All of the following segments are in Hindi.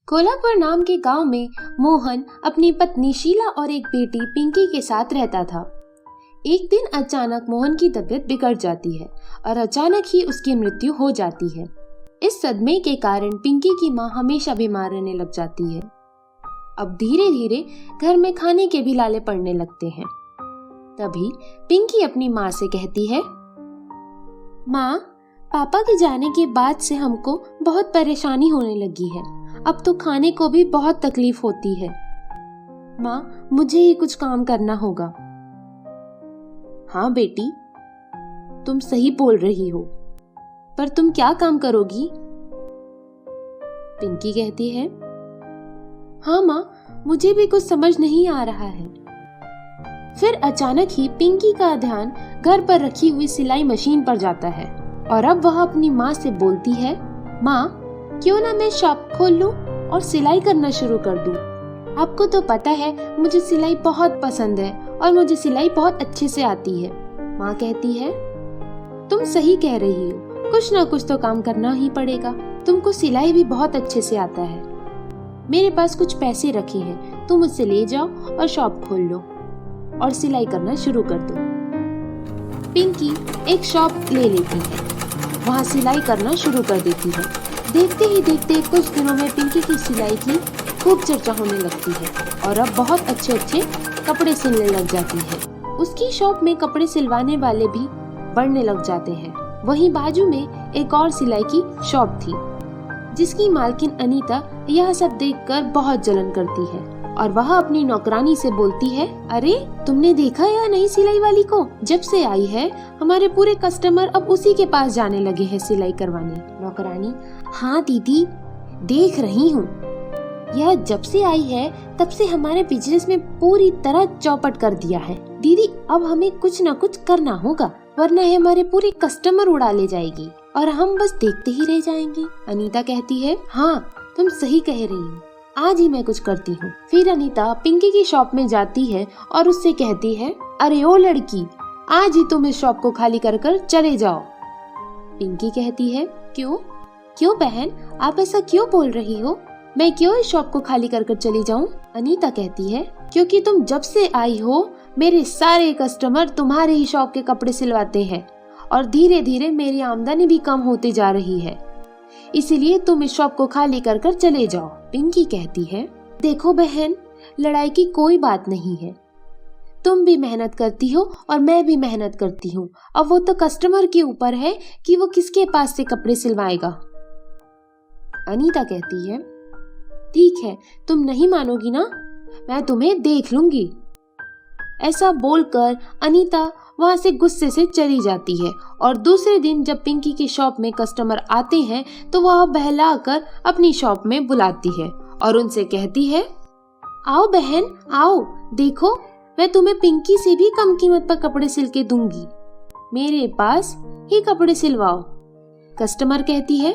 कोल्हापुर नाम के गांव में मोहन अपनी पत्नी शीला और एक बेटी पिंकी के साथ रहता था। एक दिन अचानक मोहन की तबीयत बिगड़ जाती है और अचानक ही उसकी मृत्यु हो जाती है। इस सदमे के कारण पिंकी की माँ हमेशा बीमार रहने लग जाती है। अब धीरे धीरे घर में खाने के भी लाले पड़ने लगते हैं। तभी पिंकी अपनी माँ से कहती है, माँ, पापा के जाने के बाद से हमको बहुत परेशानी होने लगी है। अब तो खाने को भी बहुत तकलीफ होती है। माँ, मुझे ही कुछ काम करना होगा। हाँ बेटी, तुम सही बोल रही हो, पर तुम क्या काम करोगी? पिंकी कहती है, हाँ माँ, मुझे भी कुछ समझ नहीं आ रहा है। फिर अचानक ही पिंकी का ध्यान घर पर रखी हुई सिलाई मशीन पर जाता है और अब वह अपनी माँ से बोलती है, माँ, क्यों ना मैं शॉप खोल लूं और सिलाई करना शुरू कर दूं। आपको तो पता है मुझे सिलाई बहुत पसंद है और मुझे सिलाई बहुत अच्छे से आती है। माँ कहती है, तुम सही कह रही हो, कुछ ना कुछ तो काम करना ही पड़ेगा। तुमको सिलाई भी बहुत अच्छे से आता है। मेरे पास कुछ पैसे रखे हैं, तुम मुझसे ले जाओ और शॉप खोल लो और सिलाई करना शुरू कर दो। पिंकी एक शॉप ले लेती है, वहाँ सिलाई करना शुरू कर देती है। देखते ही देखते कुछ दिनों में पिंकी की सिलाई की खूब चर्चा होने लगती है और अब बहुत अच्छे अच्छे कपड़े सिलने लग जाती है। उसकी शॉप में कपड़े सिलवाने वाले भी बढ़ने लग जाते हैं। वहीं बाजू में एक और सिलाई की शॉप थी, जिसकी मालकिन अनीता यह सब देखकर बहुत जलन करती है और वह अपनी नौकरानी से बोलती है, अरे तुमने देखा यह नई सिलाई वाली को? जब से आई है हमारे पूरे कस्टमर अब उसी के पास जाने लगे हैं सिलाई करवाने। नौकरानी, हाँ दीदी, देख रही हूँ। यह जब से आई है तब से हमारे बिजनेस में पूरी तरह चौपट कर दिया है। दीदी, अब हमें कुछ न कुछ करना होगा, वरना ये हमारे पूरे कस्टमर उड़ा ले जाएगी और हम बस देखते ही रह जाएंगे। अनीता कहती है, हाँ तुम सही कह रही हो, आज ही मैं कुछ करती हूँ। फिर अनीता पिंकी की शॉप में जाती है और उससे कहती है, अरे ओ लड़की, आज ही तुम इस शॉप को खाली कर कर चले जाओ। पिंकी कहती है, क्यों बहन, आप ऐसा क्यों बोल रही हो? मैं क्यों इस शॉप को खाली कर कर चली जाऊं? अनीता कहती है, क्योंकि तुम जब से आई हो मेरे सारे कस्टमर तुम्हारे ही शॉप के कपड़े सिलवाते हैं और धीरे धीरे मेरी आमदनी भी कम होती जा रही है, इसीलिए तुम इस शॉप को खाली कर कर चले जाओ। पिंकी कहती है, देखो बहन, लड़ाई की कोई बात नहीं है। तुम भी मेहनत करती हो और मैं भी मेहनत करती हूँ। अब वो तो कस्टमर के ऊपर है कि वो किसके पास से कपड़े सिलवाएगा। अनीता कहती है, ठीक है, तुम नहीं मानोगी ना, मैं तुम्हें देख लूंगी। ऐसा बोलकर अनीता वहां से गुस्से से चली जाती है और दूसरे दिन जब पिंकी की शॉप में कस्टमर आते हैं तो वह बहलाकर अपनी शॉप में बुलाती है और उनसे कहती है, आओ बहन आओ, देखो मैं तुम्हें पिंकी से भी कम कीमत पर कपड़े सिल के दूंगी, मेरे पास ही कपड़े सिलवाओ। कस्टमर कहती है,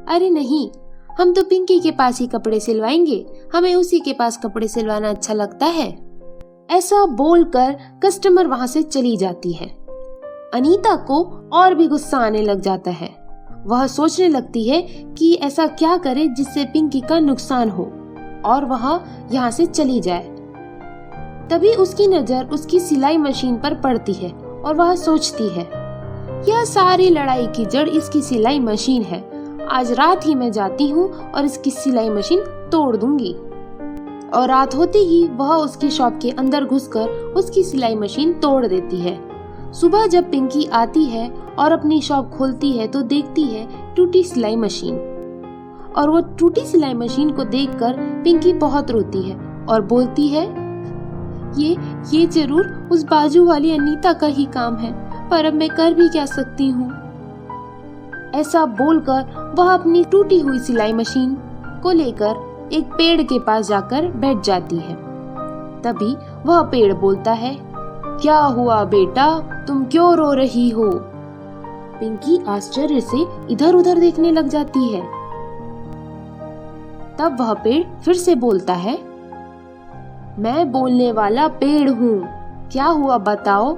अरे नहीं, हम तो पिंकी के पास ही कपड़े सिलवाएंगे, हमें उसी के पास कपड़े सिलवाना अच्छा लगता है। ऐसा बोलकर कस्टमर वहां से चली जाती है। अनीता को और भी गुस्सा आने लग जाता है। वह सोचने लगती है कि ऐसा क्या करे जिससे पिंकी का नुकसान हो और वह यहाँ से चली जाए। तभी उसकी नजर उसकी सिलाई मशीन पर पड़ती है और वह सोचती है, यह सारी लड़ाई की जड़ इसकी सिलाई मशीन है। आज रात ही मैं जाती हूँ और इसकी सिलाई मशीन तोड़ दूंगी। और रात होते ही वह उसकी शॉप के अंदर घुसकर उसकी सिलाई मशीन तोड़ देती है। सुबह जब पिंकी आती है और अपनी शॉप खोलती है तो देखती है टूटी सिलाई मशीन, और वो टूटी सिलाई मशीन को देखकर पिंकी बहुत रोती है और बोलती है, ये जरूर उस बाजू वाली अनीता का ही काम है, पर अब मैं कर भी क्या सकती हूँ। ऐसा बोलकर वह अपनी टूटी हुई सिलाई मशीन को लेकर एक पेड़ के पास जाकर बैठ जाती है। तभी वह पेड़ बोलता है, क्या हुआ बेटा, तुम क्यों रो रही हो? पिंकी आश्चर्य से इधर उधर देखने लग जाती है। तब वह पेड़ फिर से बोलता है, मैं बोलने वाला पेड़ हूँ, क्या हुआ बताओ?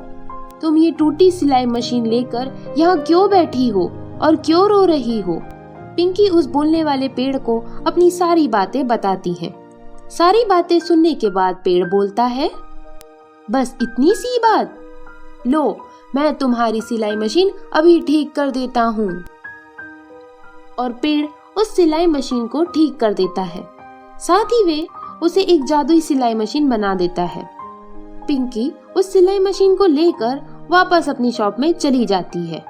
तुम ये टूटी सिलाई मशीन लेकर यहाँ क्यों बैठी हो और क्यों रो रही हो? पिंकी उस बोलने वाले पेड़ को अपनी सारी बातें बताती है। सारी बातें सुनने के बाद पेड़ बोलता है, बस इतनी सी बात? लो, मैं तुम्हारी सिलाई मशीन अभी ठीक कर देता हूँ। और पेड़ उस सिलाई मशीन को ठीक कर देता है। साथ ही वे उसे एक जादुई सिलाई मशीन बना देता है। पिंकी उस सिलाई मशीन को लेकर वापस अपनी शॉप में चली जाती है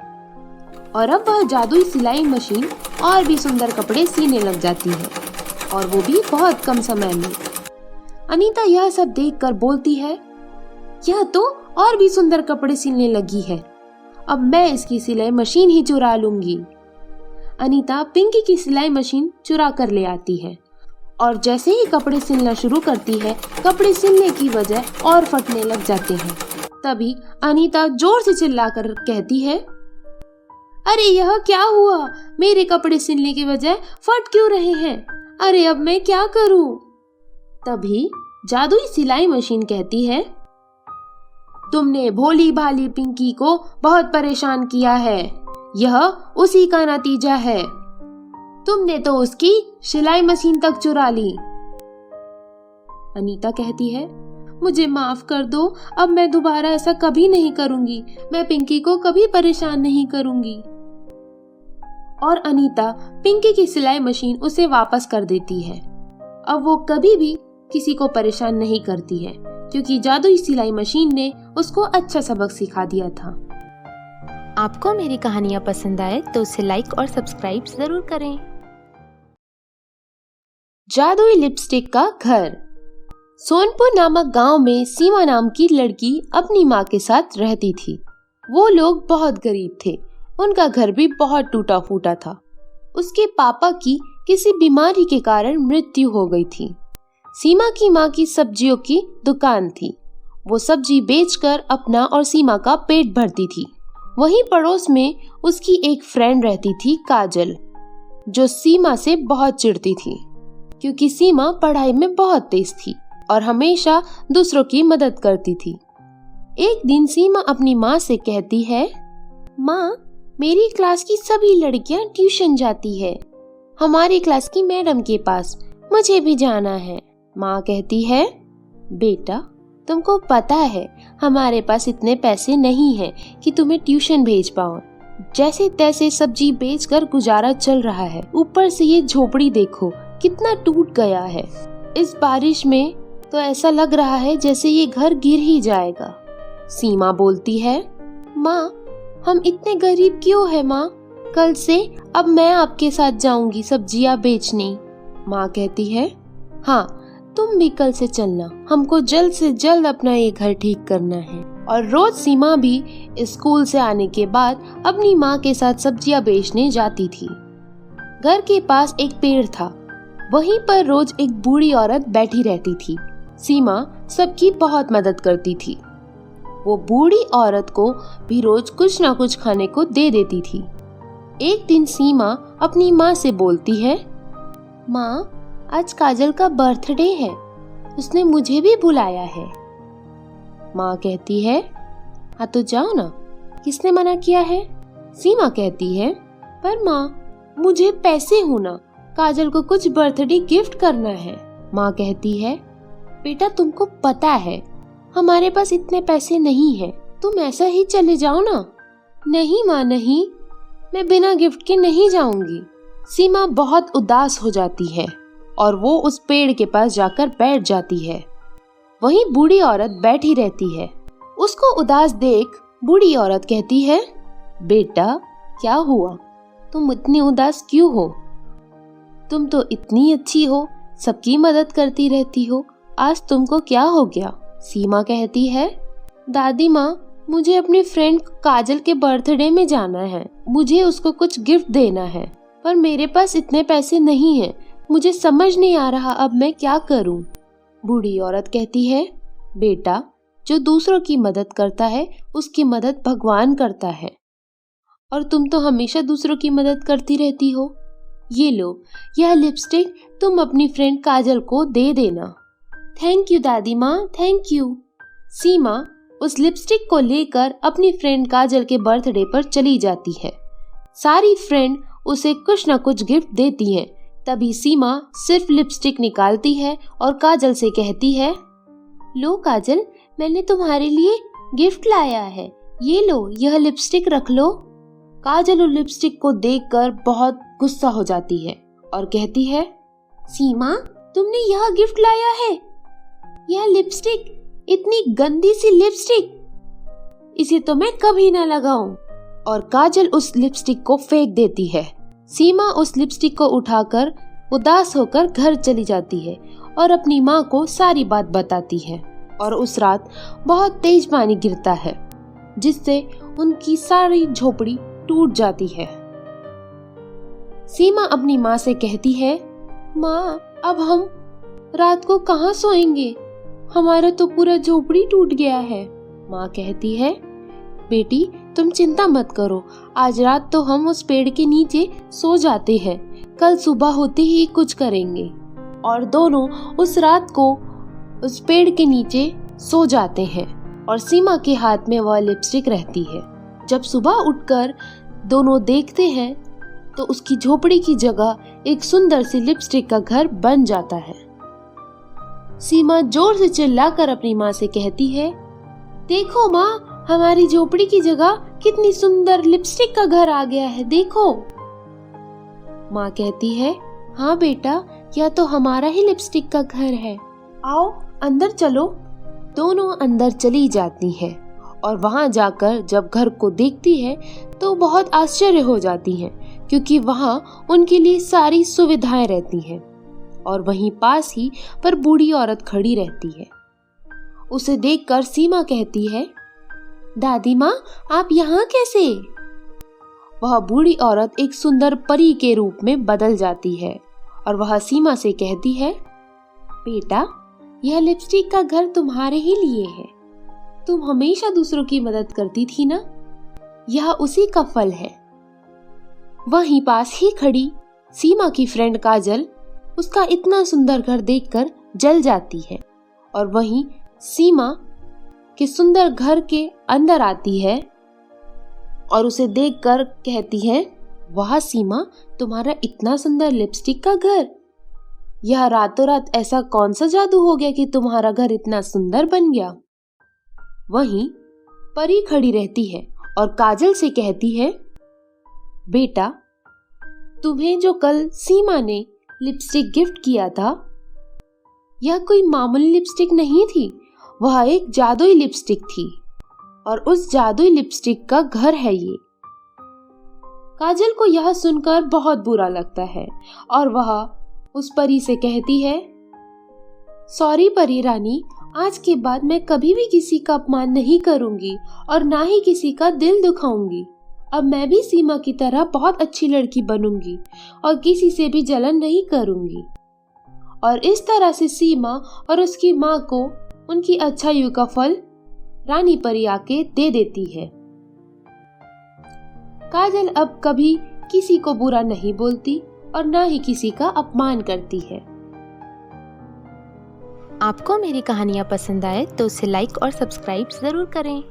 और अब वह जादुई सिलाई मशीन और भी सुंदर कपड़े सीने लग जाती है, और वो भी बहुत कम समय में। अनीता यह सब देखकर बोलती है, यह तो और भी सुंदर कपड़े सिलने लगी है, अब मैं इसकी सिलाई मशीन ही चुरा लूंगी। अनीता पिंकी की सिलाई मशीन चुरा कर ले आती है और जैसे ही कपड़े सिलना शुरू करती है, कपड़े सिलने की वजह और फटने लग जाते हैं। तभी अनीता जोर से चिल्लाकर कहती है, अरे यह क्या हुआ? मेरे कपड़े सिलने की वजह फट क्यों रहे हैं? अरे अब मैं क्या करूं? तभी जादुई सिलाई मशीन कहती है, तुमने भोली भाली पिंकी को बहुत परेशान किया है, यह उसी का नतीजा है। तुमने तो उसकी सिलाई मशीन तक चुरा ली। अनीता कहती है, मुझे माफ कर दो, अब मैं दोबारा ऐसा कभी नहीं करूंगी, मैं पिंकी को कभी परेशान नहीं करूंगी। और अनीता पिंकी की सिलाई मशीन उसे वापस कर देती है। अब वो कभी भी किसी को परेशान नहीं करती है, क्योंकि जादुई सिलाई मशीन ने उसको अच्छा सबक सिखा दिया था। आपको मेरी कहानियाँ पसंद आए तो उसे लाइक और सब्सक्राइब जरूर करें। जादुई लिपस्टिक का घर। सोनपुर नामक गांव में सीमा नाम की लड़की अपनी माँ के साथ रहती थी। वो लोग बहुत गरीब थे, उनका घर भी बहुत टूटा फूटा था। उसके पापा की किसी बीमारी के कारण मृत्यु हो गई थी। सीमा की माँ की सब्जियों की दुकान थी, वो सब्जी बेचकर अपना और सीमा का पेट भरती थी। वहीं पड़ोस में उसकी एक फ्रेंड रहती थी, काजल, जो सीमा से बहुत चिढ़ती थी, क्योंकि सीमा पढ़ाई में बहुत तेज थी और हमेशा दूसरों की मदद करती थी। एक दिन सीमा अपनी माँ से कहती है, माँ, मेरी क्लास की सभी लड़कियाँ ट्यूशन जाती है, हमारी क्लास की मैडम के पास, मुझे भी जाना है। माँ कहती है, बेटा, तुमको पता है हमारे पास इतने पैसे नहीं हैं कि तुम्हें ट्यूशन भेज पाओ। जैसे तैसे सब्जी बेचकर गुजारा चल रहा है, ऊपर से ये झोपड़ी देखो कितना टूट गया है। इस बारिश में तो ऐसा लग रहा है जैसे ये घर गिर ही जाएगा। सीमा बोलती है, माँ, हम इतने गरीब क्यों है माँ? कल से अब मैं आपके साथ जाऊंगी सब्जियाँ बेचने। माँ कहती है, हाँ, तुम भी कल से चलना, हमको जल्द से जल्द अपना ये घर ठीक करना है। और रोज सीमा भी स्कूल से आने के बाद अपनी माँ के साथ सब्जियाँ बेचने जाती थी। घर के पास एक पेड़ था, वहीं पर रोज एक बूढ़ी औरत बैठी रहती थी। सीमा सबकी बहुत मदद करती थी। वो बूढ़ी औरत को भी रोज कुछ न कुछ खाने को दे देती थी। एक दिन सीमा अपनी माँ से बोलती है, माँ, आज काजल का बर्थडे है, उसने मुझे भी बुलाया है। माँ कहती है, हाँ तो जाओ ना, किसने मना किया है? सीमा कहती है, पर माँ, मुझे पैसे होना, काजल को कुछ बर्थडे गिफ्ट करना है। माँ कहती है, बेटा, तुमको पता है हमारे पास इतने पैसे नहीं है, तुम ऐसा ही चले जाओ ना। नहीं माँ, नहीं, मैं बिना गिफ्ट के नहीं जाऊंगी। सीमा बहुत उदास हो जाती है और वो उस पेड़ के पास जाकर बैठ जाती है। वहीं बूढ़ी औरत बैठी रहती है। उसको उदास देख बूढ़ी औरत कहती है, बेटा, क्या हुआ? तुम इतनी उदास क्यों हो? तुम तो इतनी अच्छी हो, सबकी मदद करती रहती हो, आज तुमको क्या हो गया? सीमा कहती है, दादी माँ, मुझे अपनी फ्रेंड काजल के बर्थडे में जाना है, मुझे उसको कुछ गिफ्ट देना है, पर मेरे पास इतने पैसे नहीं हैं, मुझे समझ नहीं आ रहा अब मैं क्या करूं। बूढ़ी औरत कहती है, बेटा, जो दूसरों की मदद करता है उसकी मदद भगवान करता है, और तुम तो हमेशा दूसरों की मदद करती रहती हो। ये लो, यह लिपस्टिक तुम अपनी फ्रेंड काजल को दे देना। थैंक यू दादी माँ, थैंक यू। सीमा उस लिपस्टिक को लेकर अपनी फ्रेंड काजल के बर्थडे पर चली जाती है। सारी फ्रेंड उसे कुछ न कुछ गिफ्ट देती हैं। तभी सीमा सिर्फ लिपस्टिक निकालती है और काजल से कहती है, लो काजल, मैंने तुम्हारे लिए गिफ्ट लाया है, ये लो, यह लिपस्टिक रख लो। काजल उस लिपस्टिक को देखकर बहुत गुस्सा हो जाती है और कहती है, सीमा, तुमने यह गिफ्ट लाया है? यह लिपस्टिक, इतनी गंदी सी लिपस्टिक, इसे तो मैं कभी ना लगाऊं। और काजल उस लिपस्टिक को फेंक देती है। सीमा उस लिपस्टिक को उठाकर उदास होकर घर चली जाती है और अपनी माँ को सारी बात बताती है। और उस रात बहुत तेज पानी गिरता है, जिससे उनकी सारी झोपड़ी टूट जाती है। सीमा अपनी माँ से कहती है, माँ, अब हम रात को कहाँ सोएंगे? हमारा तो पूरा झोपड़ी टूट गया है। माँ कहती है, बेटी, तुम चिंता मत करो, आज रात तो हम उस पेड़ के नीचे सो जाते हैं, कल सुबह होते ही कुछ करेंगे। और दोनों उस रात को उस पेड़ के नीचे सो जाते हैं और सीमा के हाथ में वह लिपस्टिक रहती है। जब सुबह उठकर दोनों देखते हैं तो उसकी झोपड़ी की जगह एक सुंदर सी लिपस्टिक का घर बन जाता है। सीमा जोर से चिल्लाकर अपनी माँ से कहती है, देखो माँ, हमारी झोपड़ी की जगह कितनी सुंदर लिपस्टिक का घर आ गया है, देखो। माँ कहती है, हाँ बेटा, यह तो हमारा ही लिपस्टिक का घर है, आओ अंदर चलो। दोनों अंदर चली जाती हैं और वहां जाकर जब घर को देखती है तो बहुत आश्चर्य हो जाती हैं, क्योंकि वहां उनके लिए सारी सुविधाएं रहती हैं। और वहीं पास ही पर बूढ़ी औरत खड़ी रहती है। उसे देखकर सीमा कहती है, दादी माँ, आप यहाँ कैसे? वह बूढ़ी औरत एक सुंदर परी के रूप में बदल जाती है और वह सीमा से कहती है, बेटा, यह लिपस्टिक का घर तुम्हारे ही लिए है, तुम हमेशा दूसरों की मदद करती थी ना, यह उसी का फल है। वहीं पास ही खड़ी सीमा की फ्रेंड काजल उसका इतना सुंदर घर देखकर जल जाती है और वहीं सीमा के सुंदर घर के अंदर आती है और उसे देखकर कहती है, वाह सीमा, तुम्हारा इतना सुंदर लिपस्टिक का घर, यह रातों रात ऐसा कौन सा जादू हो गया कि तुम्हारा घर इतना सुंदर बन गया। वहीं परी खड़ी रहती है और काजल से कहती है, बेटा, तुम्हें जो कल सीमा ने लिपस्टिक गिफ्ट किया था, यह कोई मामूली लिपस्टिक नहीं थी, वह एक जादुई लिपस्टिक थी और उस जादुई लिपस्टिक का घर है ये। काजल को यह सुनकर बहुत बुरा लगता है और वह उस परी से कहती है, सॉरी परी रानी, आज के बाद मैं कभी भी किसी का अपमान नहीं करूंगी और ना ही किसी का दिल दुखाऊंगी। अब मैं भी सीमा की तरह बहुत अच्छी लड़की बनूंगी और किसी से भी जलन नहीं करूंगी। और इस तरह से सीमा और उसकी माँ को उनकी अच्छाइयों का फल रानी परी आके दे देती है। काजल अब कभी किसी को बुरा नहीं बोलती और ना ही किसी का अपमान करती है। आपको मेरी कहानियाँ पसंद आए तो उसे लाइक और सब्सक्राइब जरूर करें।